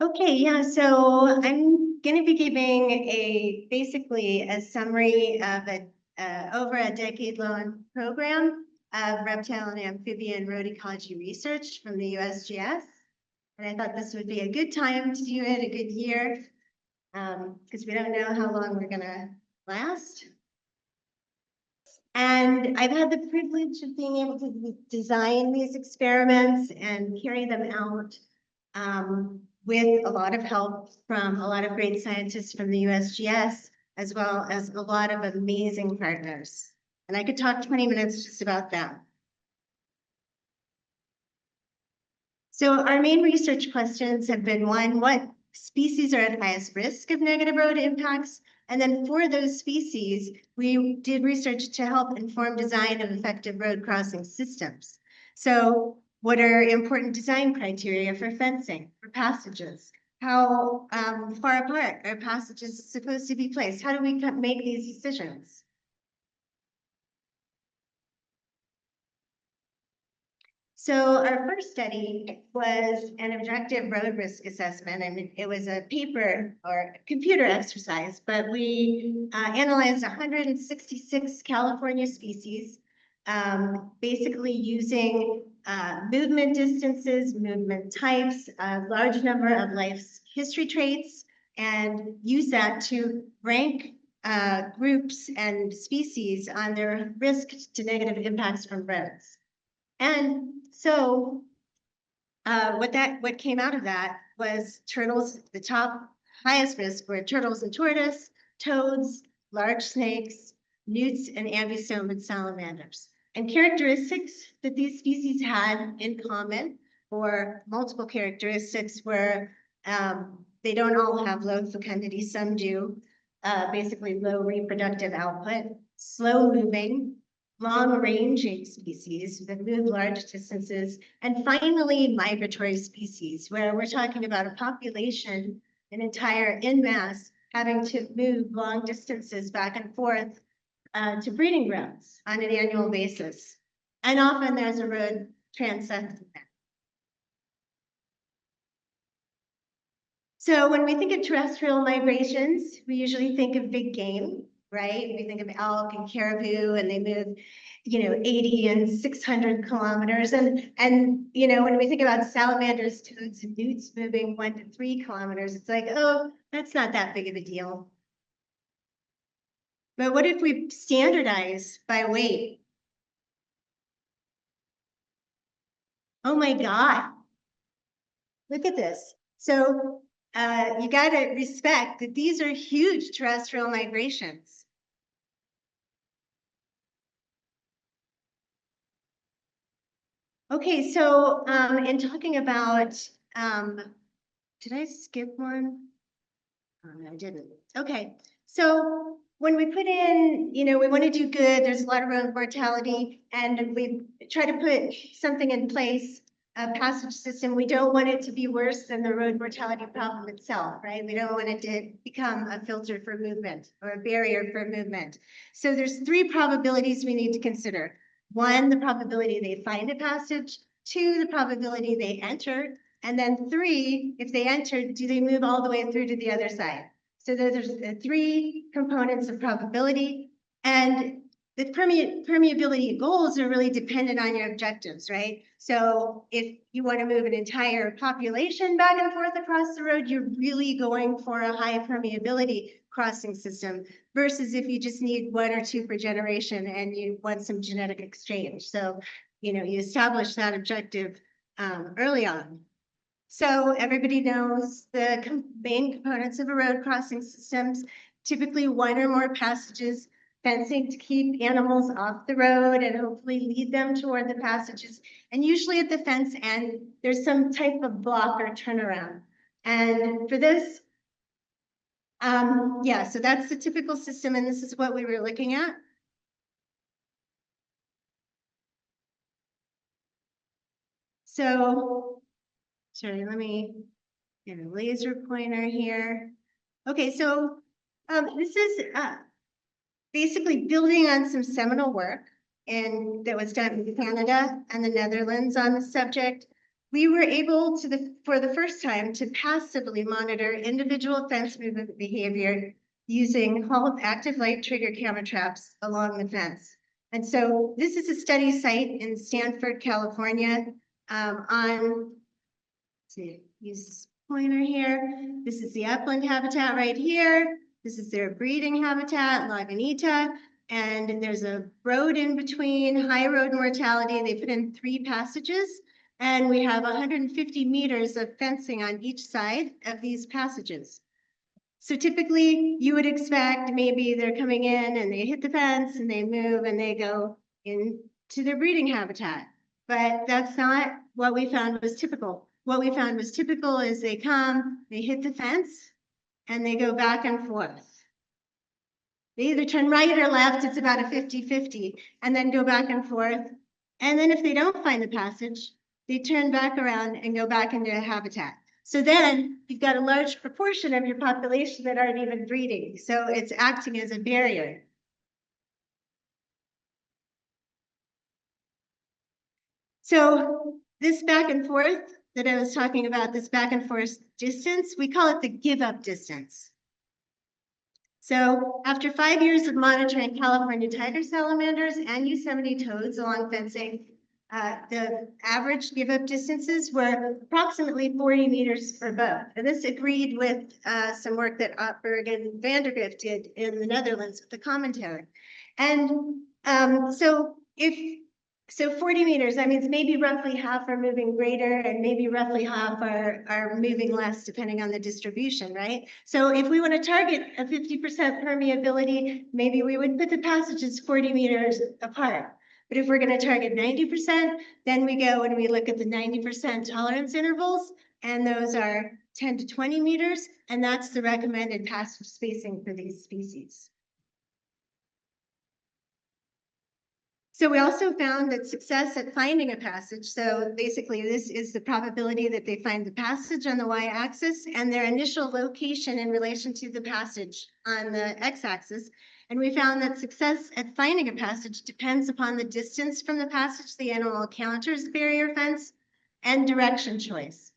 Okay, yeah, so I'm going to be giving basically a summary of over a decade-long program of reptile and amphibian road ecology research from the USGS. And I thought this would be a good time to do it, a good year, because we don't know how long we're going to last. And I've had the privilege of being able to design these experiments and carry them out with a lot of help from a lot of great scientists from the USGS, as well as a lot of amazing partners. And I could talk 20 minutes just about that. So our main research questions have been, one, what species are at highest risk of negative road impacts? And then for those species, we did research to help inform design of effective road crossing systems. So what are important design criteria for fencing, for passages? How far apart are passages supposed to be placed? How do we make these decisions? So our first study was an objective road risk assessment, and it was a paper or computer exercise, but we analyzed 166 California species, basically using movement distances, movement types, a large number of life's history traits, and use that to rank groups and species on their risk to negative impacts from roads. And so what came out of that was turtles. The top highest risk were turtles and tortoise, toads, large snakes, newts, and ambisomid salamanders. And characteristics that these species had in common, or multiple characteristics, were they don't all have low fecundity, some do, basically low reproductive output, slow moving, long-ranging species that move large distances, and finally, migratory species, where we're talking about a population, an entire en masse, having to move long distances back and forth to breeding grounds on an annual basis. And often there's a road transecting that. So when we think of terrestrial migrations, we usually think of big game, right? We think of elk and caribou, and they move, 80 and 600 kilometers. And when we think about salamanders, toads, and newts moving 1 to 3 kilometers, it's like, oh, that's not that big of a deal. But what if we standardize by weight? Oh my God. Look at this. So you got to respect that these are huge terrestrial migrations. Okay, so in talking about, did I skip one? I didn't. Okay, so when we put in, we want to do good, there's a lot of road mortality, and we try to put something in place, a passage system. We don't want it to be worse than the road mortality problem itself, right? We don't want it to become a filter for movement or a barrier for movement. So there's 3 probabilities we need to consider. 1, the probability they find a passage. 2, the probability they enter. And then 3, if they enter, do they move all the way through to the other side? So there's 3 components of probability. And the permeability goals are really dependent on your objectives, right? So if you want to move an entire population back and forth across the road, you're really going for a high permeability crossing system versus if you just need 1 or 2 per generation and you want some genetic exchange. So, you establish that objective early on. So everybody knows the main components of a road crossing systems, typically 1 or more passages, fencing to keep animals off the road and hopefully lead them toward the passages. And usually at the fence end, there's some type of block or turnaround. And for this, so that's the typical system, and this is what we were looking at. So, sorry, let me get a laser pointer here. Okay, so this is basically building on some seminal work that was done in Canada and the Netherlands on the subject. we were able to, for the first time, to passively monitor individual fence movement behavior using active light trigger camera traps along the fence. And so this is a study site in Stanford, California, let's see, use this pointer here. This is the upland habitat right here. This is their breeding habitat, Lagunita, and there's a road in between, high road mortality. They put in 3 passages, and we have 150 meters of fencing on each side of these passages. So typically you would expect maybe they're coming in and they hit the fence and they move and they go into their breeding habitat. But that's not what we found was typical. What we found was typical is they come, they hit the fence, and they go back and forth. They either turn right or left, it's about a 50-50, and then go back and forth. And then if they don't find the passage, they turn back around and go back into a habitat. So then you've got a large proportion of your population that aren't even breeding. So it's acting as a barrier. So this back and forth that I was talking about, this back and forth distance, we call it the give up distance. So after 5 years of monitoring California tiger salamanders and Yosemite toads along fencing, the average give up distances were approximately 40 meters for both. And this agreed with some work that Ottberg and Vandergrift did in the Netherlands with the commentary. And so 40 meters, that means maybe roughly half are moving greater and maybe roughly half are moving less depending on the distribution, right? So if we want to target a 50% permeability, maybe we would put the passages 40 meters apart. But if we're going to target 90%, then we go and we look at the 90% tolerance intervals, and those are 10 to 20 meters, and that's the recommended passive spacing for these species. So we also found that success at finding a passage, so basically this is the probability that they find the passage on the y-axis and their initial location in relation to the passage on the x-axis. And we found that success at finding a passage depends upon the distance from the passage the animal encounters the barrier fence and direction choice.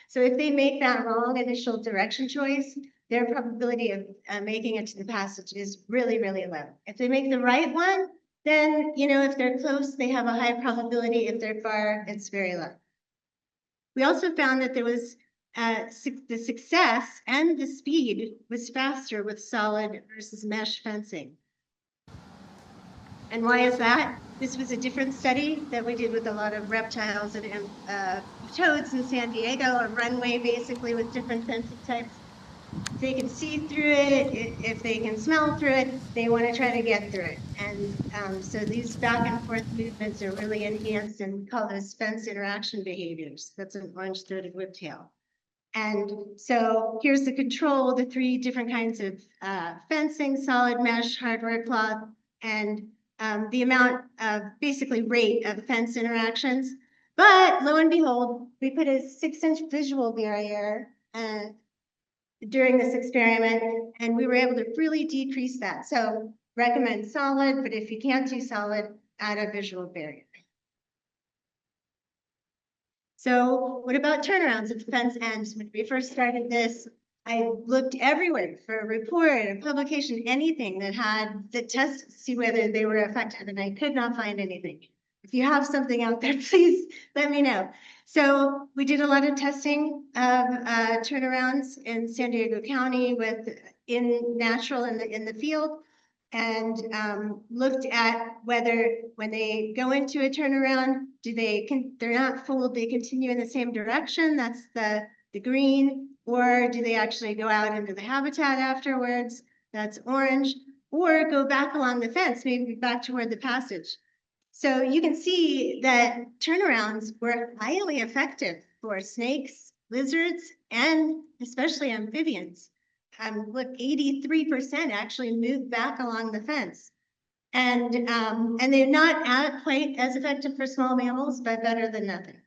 So if they make that wrong initial direction choice, their probability of making it to the passage is really, really low. If they make the right one, then, you know, if they're close, they have a high probability. If they're far, it's very low. We also found that there was the success and the speed was faster with solid versus mesh fencing. And why is that? This was a different study that we did with a lot of reptiles and toads in San Diego, a runway basically with different fencing types. If they can see through it, if they can smell through it, they want to try to get through it. And so these back and forth movements are really enhanced and call those fence interaction behaviors. That's an orange-throated whiptail. And so here's the control, the 3 different kinds of fencing, solid mesh, hardware cloth, and the amount of basically rate of fence interactions. But lo and behold, we put a 6-inch visual barrier during this experiment, and we were able to really decrease that. So recommend solid, but if you can't do solid, add a visual barrier. So what about turnarounds at the fence ends? When we first started this, I looked everywhere for a report, a publication, anything that had the tests to see whether they were effective, and I could not find anything. If you have something out there, please let me know. So we did a lot of testing of turnarounds in San Diego County in the field, and looked at whether when they go into a turnaround, they're not fooled, they continue in the same direction, that's the green, or do they actually go out into the habitat afterwards, that's orange, or go back along the fence, maybe back toward the passage. So you can see that turnarounds were highly effective for snakes, lizards, and especially amphibians. Look, 83% actually moved back along the fence. And they're not quite as effective for small mammals, but better than nothing.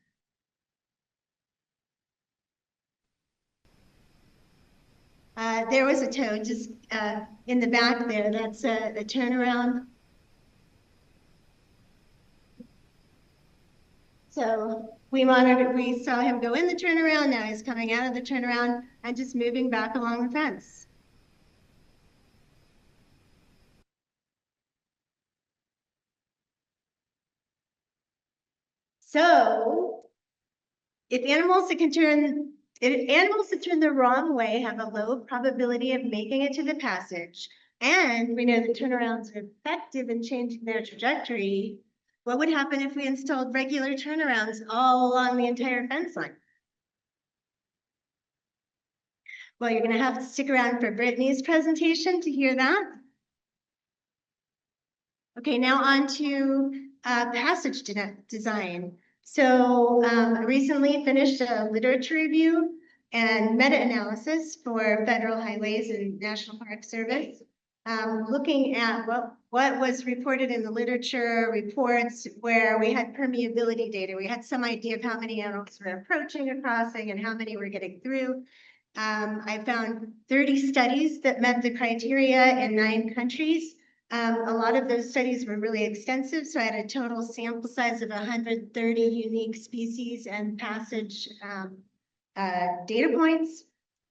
There was a toad just in the back there. That's a turnaround. So We monitored, we saw him go in the turnaround, now he's coming out of the turnaround and just moving back along the fence. So if animals that turn the wrong way have a low probability of making it to the passage, and we know that turnarounds are effective in changing their trajectory, what would happen if we installed regular turnarounds all along the entire fence line? Well, you're going to have to stick around for Brittany's presentation to hear that. Okay, now on to passage design. So I recently finished a literature review and meta-analysis for Federal Highways and National Park Service, looking at what was reported in the literature reports where we had permeability data. We had some idea of how many animals were approaching a crossing and how many were getting through. I found 30 studies that met the criteria in 9 countries. A lot of those studies were really extensive, so I had a total sample size of 130 unique species and passage data points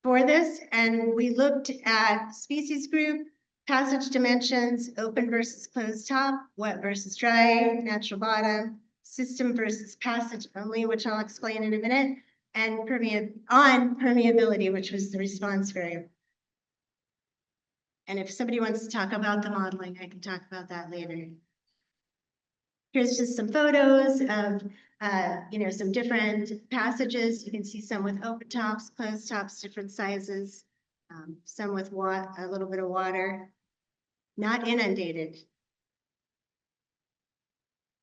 for this. And we looked at species group, passage dimensions, open versus closed top, wet versus dry, natural bottom, system versus passage only, which I'll explain in a minute, and permeability, which was the response variable. And if somebody wants to talk about the modeling, I can talk about that later. Here's just some photos of, some different passages. You can see some with open tops, closed tops, different sizes, some with a little bit of water, not inundated.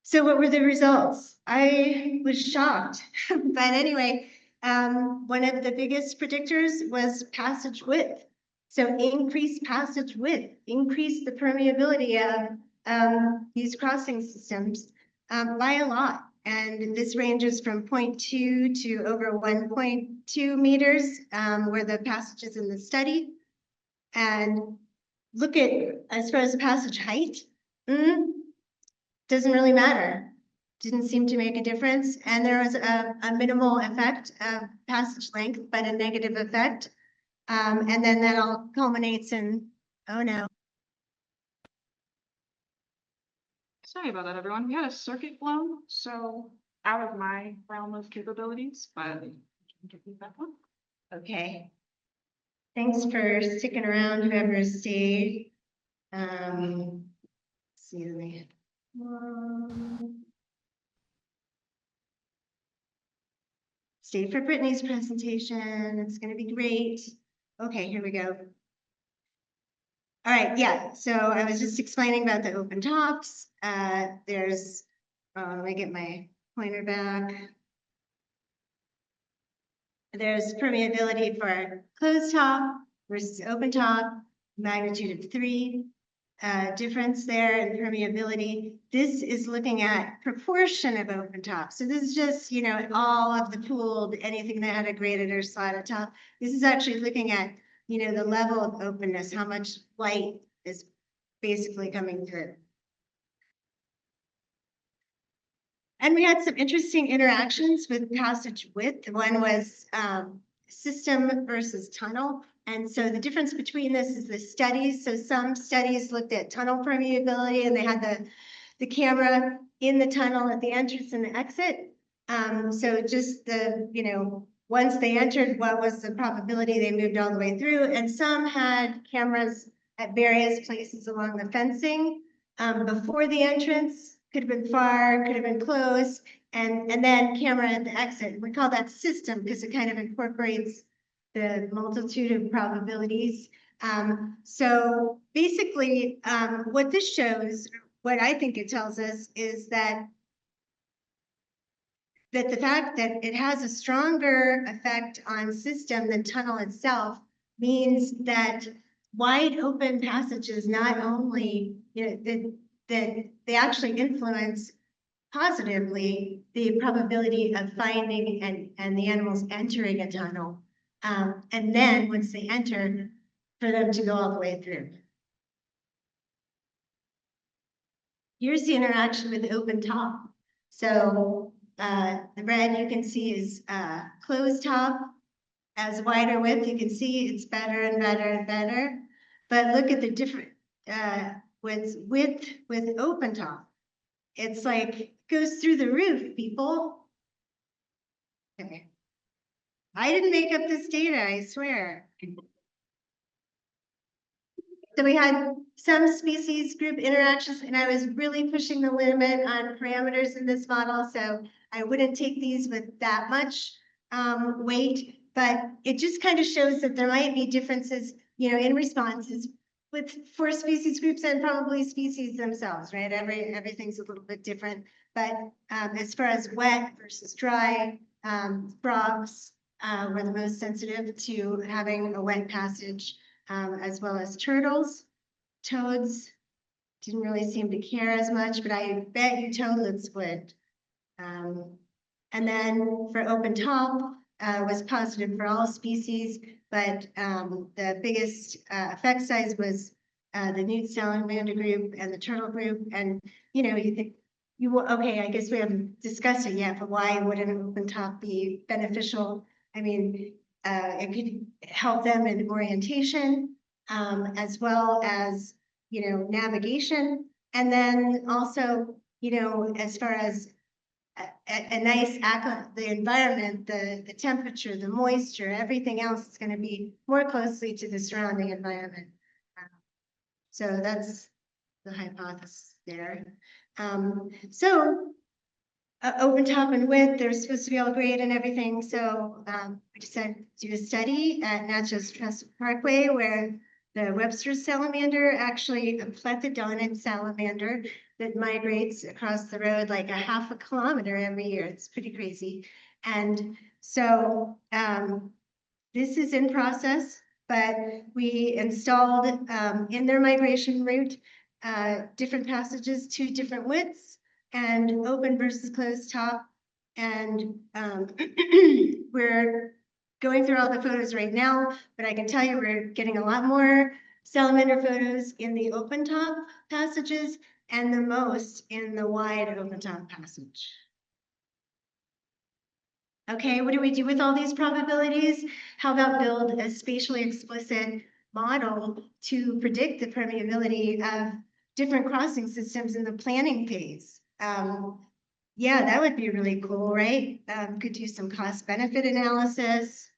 So what were the results? I was shocked, but anyway, one of the biggest predictors was passage width. So increased passage width, increase the permeability of these crossing systems by a lot. And this ranges from 0.2 to over 1.2 meters were the passages in the study. And look at, as far as the passage height, doesn't really matter. Didn't seem to make a difference. And there was a minimal effect of passage length, but a negative effect. And then that all culminates in, oh no. Sorry about that, everyone. We had a circuit blown, so out of my realm of capabilities, but I can get that one. Okay. Thanks for sticking around, whoever stayed. Let's see, let me. Stay for Brittany's presentation. It's going to be great. Okay, here we go. All right, yeah, so I was just explaining about the open tops. There's, let me get my pointer back. There's permeability for closed top versus open top, magnitude of 3 difference there in permeability. This is looking at proportion of open top. So this is just, all of the pooled, anything that had a graded or slotted top. This is actually looking at, the level of openness, how much light is basically coming through. And we had some interesting interactions with passage width. One was system versus tunnel. And so the difference between this is the studies. So some studies looked at tunnel permeability and they had the camera in the tunnel at the entrance and the exit. So just once they entered, what was the probability they moved all the way through? And some had cameras at various places along the fencing before the entrance, could have been far, could have been close, and then camera at the exit. We call that system because it kind of incorporates the multitude of probabilities. So basically, what this shows, what I think it tells us is that the fact that it has a stronger effect on system than tunnel itself means that wide open passages not only, that they actually influence positively the probability of finding and the animals entering a tunnel. And then once they enter, for them to go all the way through. Here's the interaction with the open top. So the red you can see is closed top. As wider width, you can see it's better and better and better. But look at the different with open top. It's like goes through the roof, people. Okay. I didn't make up this data, I swear. So we had some species group interactions, and I was really pushing the limit on parameters in this model, so I wouldn't take these with that much weight, but it just kind of shows that there might be differences, you know, in responses for species groups and probably species themselves, right? Everything's a little bit different, but as far as wet versus dry, frogs were the most sensitive to having a wet passage. As well as turtles. Toads didn't really seem to care as much, but I bet you toadlets would. And then for open top was positive for all species, but the biggest effect size was the newt salamander group and the turtle group. And you know, you think you will, okay, I guess we haven't discussed it yet, but why would an open top be beneficial? I mean, it could help them in orientation, as well as, you know, navigation. And then also, you know, as far as a nice, the environment, the temperature, the moisture, everything else is going to be more closely to the surrounding environment. So that's the hypothesis there. So open top and width, they're supposed to be all great and everything. So we decided to do a study at Natchez Trust Parkway where the Webster's salamander, actually a plethodonid salamander that migrates across the road like a half a kilometer every year. It's pretty crazy. And so this is in process, but we installed in their migration route different passages to different widths and open versus closed top. And we're going through all the photos right now, but I can tell you we're getting a lot more salamander photos in the open top passages and the most in the wide open top passage. Okay, what do we do with all these probabilities? How about build a spatially explicit model to predict the permeability of different crossing systems in the planning phase? Yeah, that would be really cool, right? Could do some cost benefit analysis.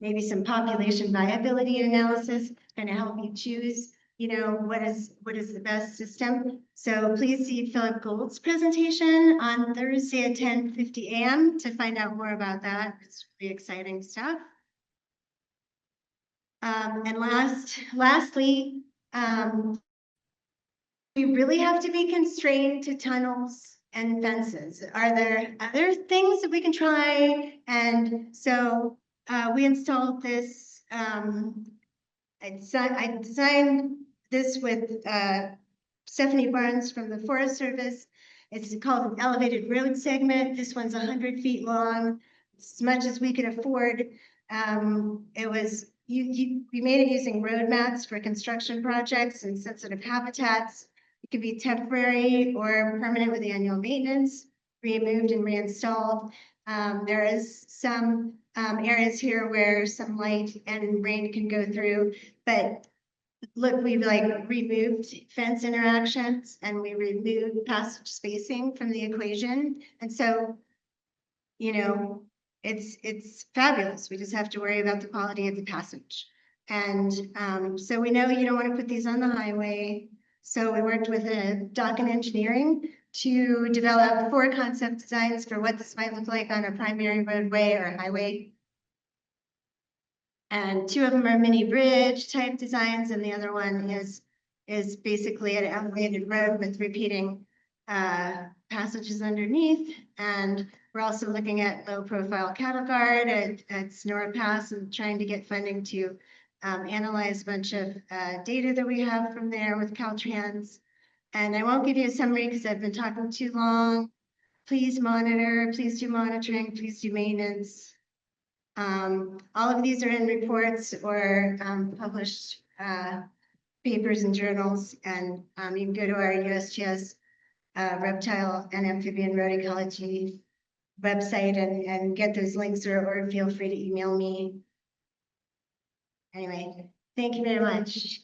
Maybe some population viability analysis, kind of help you choose, you know, what is the best system. So please see Philip Gould's presentation on Thursday at 10:50 a.m. to find out more about that. It's really exciting stuff. And lastly, we really have to be constrained to tunnels and fences. Are there other things that we can try? And so we installed this. I designed this with Stephanie Barnes from the Forest Service. It's called an elevated road segment. This one's 100 feet long, as much as we could afford. It was we made it using road maps for construction projects and sensitive habitats. It can be temporary or permanent with annual maintenance, removed and reinstalled. There is some areas here where some light and rain can go through, but look, we've like removed fence interactions and we removed passage spacing from the equation. And so, you know, it's fabulous. We just have to worry about the quality of the passage. And so we know you don't want to put these on the highway. So we worked with a dock and engineering to develop 4 concept designs for what this might look like on a primary roadway or a highway. And 2 of them are mini bridge type designs, and the other one is basically an elevated road with repeating passages underneath. And we're also looking at low profile cattle guard at Sonora Pass and trying to get funding to analyze a bunch of data that we have from there with Caltrans. And I won't give you a summary because I've been talking too long. Please monitor, please do monitoring, please do maintenance. All of these are in reports or published papers and journals, and you can go to our USGS reptile and amphibian road ecology website and get those links, or feel free to email me. Anyway, thank you very much.